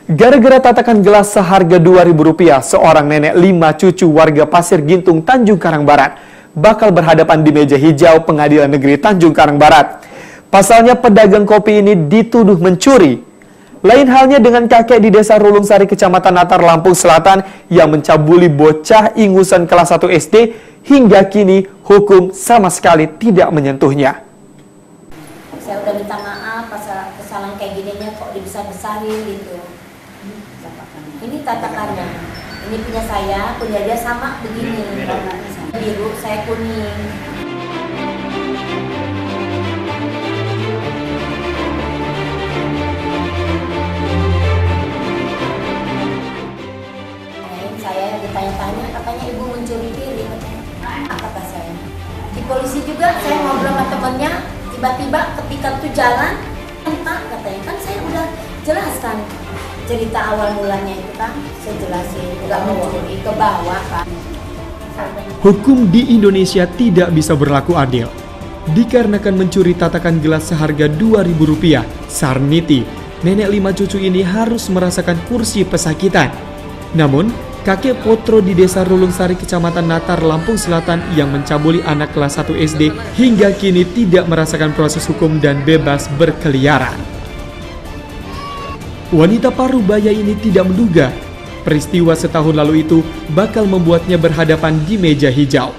Gara-gara tatakan gelas seharga Rp2.000, seorang nenek 5 cucu warga Pasir Gintung, Tanjung Karang Barat bakal berhadapan di meja hijau Pengadilan Negeri Tanjung Karang Barat. Pasalnya pedagang kopi ini dituduh mencuri. Lain halnya dengan kakek di Desa Rulung Sari, Kecamatan Natar, Lampung Selatan yang mencabuli bocah ingusan kelas 1 SD hingga kini hukum sama sekali tidak menyentuhnya. Saya udah minta maaf, kesalahan kayak gininya kok dibesar-besarin gitu. Ini tatakannya, ini punya saya, punya dia sama begini, warnanya sama. Biru, saya kuning. Saya ditanya-tanya, katanya ibu mencuri piring, kata saya. Di polisi juga saya ngobrol sama temennya, tiba-tiba ketika itu jalan, entah katanya, kan saya udah jelaskan cerita awal mulanya itu kan, saya jelasin, nggak mencuri, ke bawah kan. Hukum di Indonesia tidak bisa berlaku adil. Dikarenakan mencuri tatakan gelas seharga Rp2.000, Sarniti, nenek 5 cucu ini harus merasakan kursi pesakitan. Namun, kakek Potro di Desa Rulung Sari, Kecamatan Natar, Lampung Selatan yang mencabuli anak kelas 1 SD hingga kini tidak merasakan proses hukum dan bebas berkeliaran. Wanita parubaya ini tidak menduga peristiwa setahun lalu itu bakal membuatnya berhadapan di meja hijau.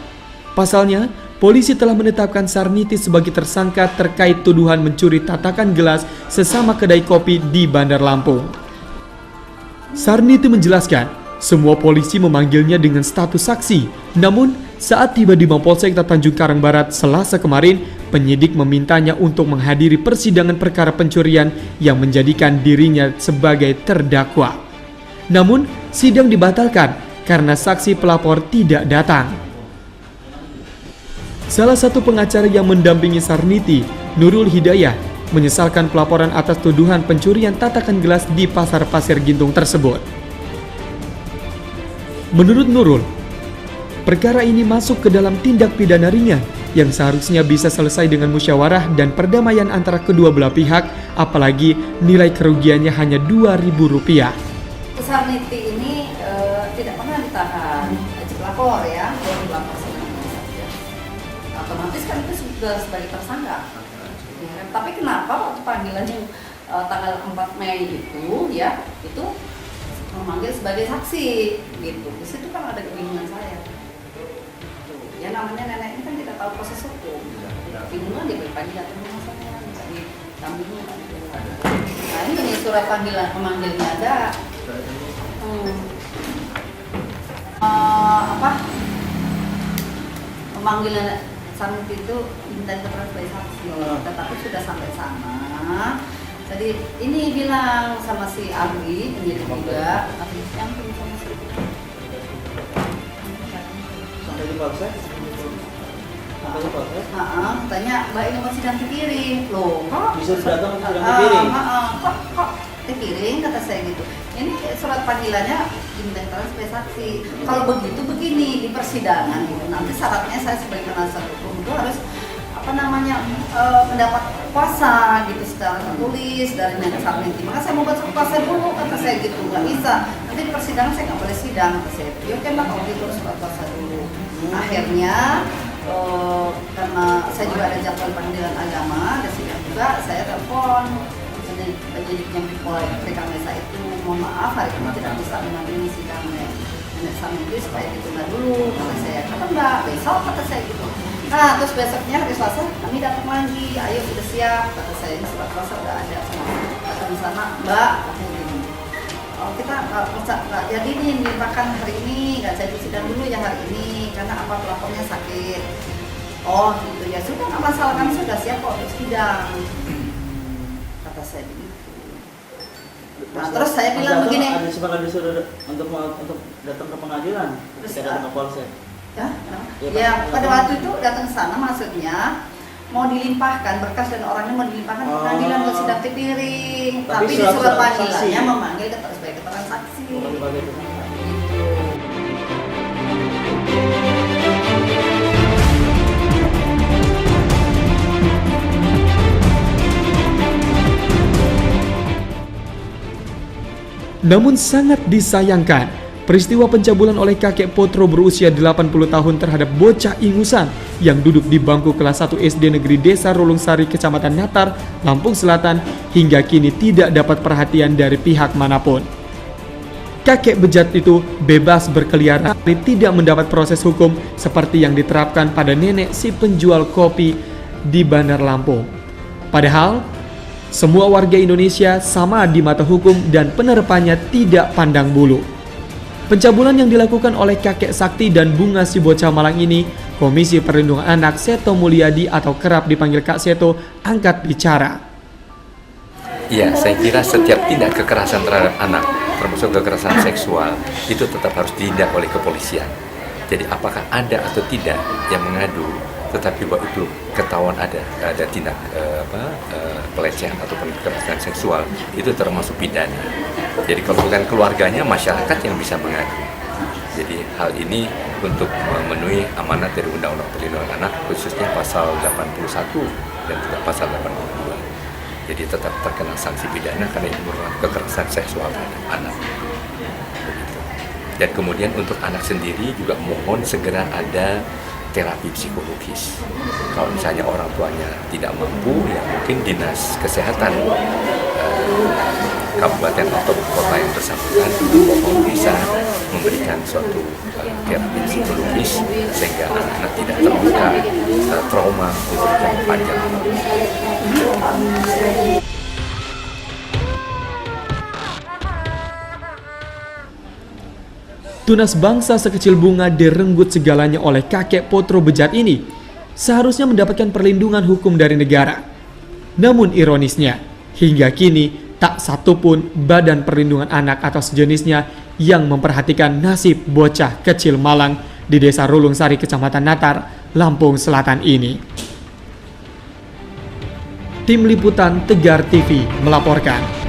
Pasalnya, polisi telah menetapkan Sarniti sebagai tersangka terkait tuduhan mencuri tatakan gelas sesama kedai kopi di Bandar Lampung. Sarniti menjelaskan, semua polisi memanggilnya dengan status saksi. Namun, saat tiba di Mapolsek Tanjung Karang Barat Selasa kemarin, penyidik memintanya untuk menghadiri persidangan perkara pencurian yang menjadikan dirinya sebagai terdakwa. Namun, sidang dibatalkan karena saksi pelapor tidak datang. Salah satu pengacara yang mendampingi Sarniti, Nurul Hidayah, menyesalkan pelaporan atas tuduhan pencurian tatakan gelas di Pasar Pasir Gintung tersebut. Menurut Nurul, perkara ini masuk ke dalam tindak pidana ringan yang seharusnya bisa selesai dengan musyawarah dan perdamaian antara kedua belah pihak, apalagi nilai kerugiannya hanya Rp2.000. Sarniti ini tidak pernah ditahan, wajib lapor ya, kalau dilapor saja. Otomatis kan itu sudah sebagai tersangka. Ya, tapi kenapa waktu panggilan yang tanggal 4 Mei itu ya, itu memanggil sebagai saksi gitu. Di situ kan ada kebingungan saya. Ya namanya nenek ini kan tidak tahu proses hukum. Bingungan dia pagi datang rumah saya, misalnya kambingnya. Nah ini surat panggilan pemanggilnya ada. Pemanggilan Sarniti itu diminta keterangan sebagai saksi, tetapi sudah sampai sana. Jadi ini bilang sama si Abi, penyidik juga, tapi yang sama si sampai di polsek. Katanya Mbak ini mau sidang Tepiring, loh kok bisa datang ke sidang Tepiring? Kok Tepiring, kata saya gitu. Ini surat panggilannya diminta keterangan sebagai saksi. Kalau begitu begini di persidangan gitu. Nanti syaratnya saya sebagai penasihat hukum itu harus mendapat kuasa gitu secara tertulis dari nenek Sarniti. Maka saya mau baca kuasa dulu, kata saya gitu. Nggak bisa. Nanti di persidangan saya nggak boleh sidang, kata saya. Ya oke lah kalau gitu harus baca kuasa dulu. Akhirnya karena saya juga ada jadwal panggilan agama, ada sidang juga, saya telepon penyidik yang di Polres Mesa itu, mohon maaf hari ini tidak bisa mengambil sidang nenek Sarniti supaya ditunda dulu, kata saya. Kata Mbak, besok, kata saya gitu. Nah terus besoknya hari Selasa kami datang lagi, ayo sudah siap, kata saya, ini surat kuasa udah ada. Kata di sana, Mbak, kita nggak jadi nih dilimpahkan hari ini, nggak jadi sidang dulu ya hari ini karena apa pelapornya sakit. Oh gitu ya, sudah nggak masalah, kami sudah siap kok untuk sidang, kata saya begitu. Nah terus saya bilang begini, ada sepakat disuruh untuk datang ke pengadilan, terus datang ke polsek. Ya, pada waktu itu datang ke sana maksudnya mau dilimpahkan berkas dan orangnya mau dilimpahkan ke pengadilan untuk sidang Tepiring. Tapi di surat panggilannya memanggil sebagai keterangan saksi. Namun sangat disayangkan, peristiwa pencabulan oleh kakek Potro berusia 80 tahun terhadap bocah ingusan yang duduk di bangku kelas 1 SD Negeri Desa Rolungsari, Kecamatan Natar, Lampung Selatan, hingga kini tidak dapat perhatian dari pihak manapun. Kakek bejat itu bebas berkeliaran, tidak mendapat proses hukum seperti yang diterapkan pada nenek si penjual kopi di Bandar Lampung. Padahal, semua warga Indonesia sama di mata hukum dan penerapannya tidak pandang bulu. Pencabulan yang dilakukan oleh kakek Sakti dan Bunga si bocah malang ini, Komisi Perlindungan Anak Seto Mulyadi atau kerap dipanggil Kak Seto, angkat bicara. Ya, saya kira setiap tindak kekerasan terhadap anak, termasuk kekerasan seksual, itu tetap harus ditindak oleh kepolisian. Jadi apakah ada atau tidak yang mengadu, tetapi bahwa itu ketahuan ada tindak pelecehan ataupun kekerasan seksual, itu termasuk pidana. Jadi kalau bukan keluarganya, masyarakat yang bisa mengadu. Jadi hal ini untuk memenuhi amanat dari Undang-Undang Perlindungan Anak, khususnya pasal 81 dan juga pasal 82. Jadi tetap terkena sanksi pidana karena ini merupakan kekerasan seksual terhadap anak. Begitu. Dan kemudian untuk anak sendiri juga mohon segera ada terapi psikologis. Kalau misalnya orang tuanya tidak mampu, ya mungkin dinas kesehatan kabupaten atau kota yang bersangkutan mohon bisa memberikan suatu terapi psikologis sehingga anak-anak tidak terluka trauma untuk jangka panjang. Tunas bangsa sekecil bunga direnggut segalanya oleh kakek Potro bejat ini, seharusnya mendapatkan perlindungan hukum dari negara. Namun ironisnya, hingga kini tak satupun badan perlindungan anak atau sejenisnya yang memperhatikan nasib bocah kecil malang di Desa Rolungsari, Kecamatan Natar, Lampung Selatan ini. Tim Liputan Tegar TV melaporkan.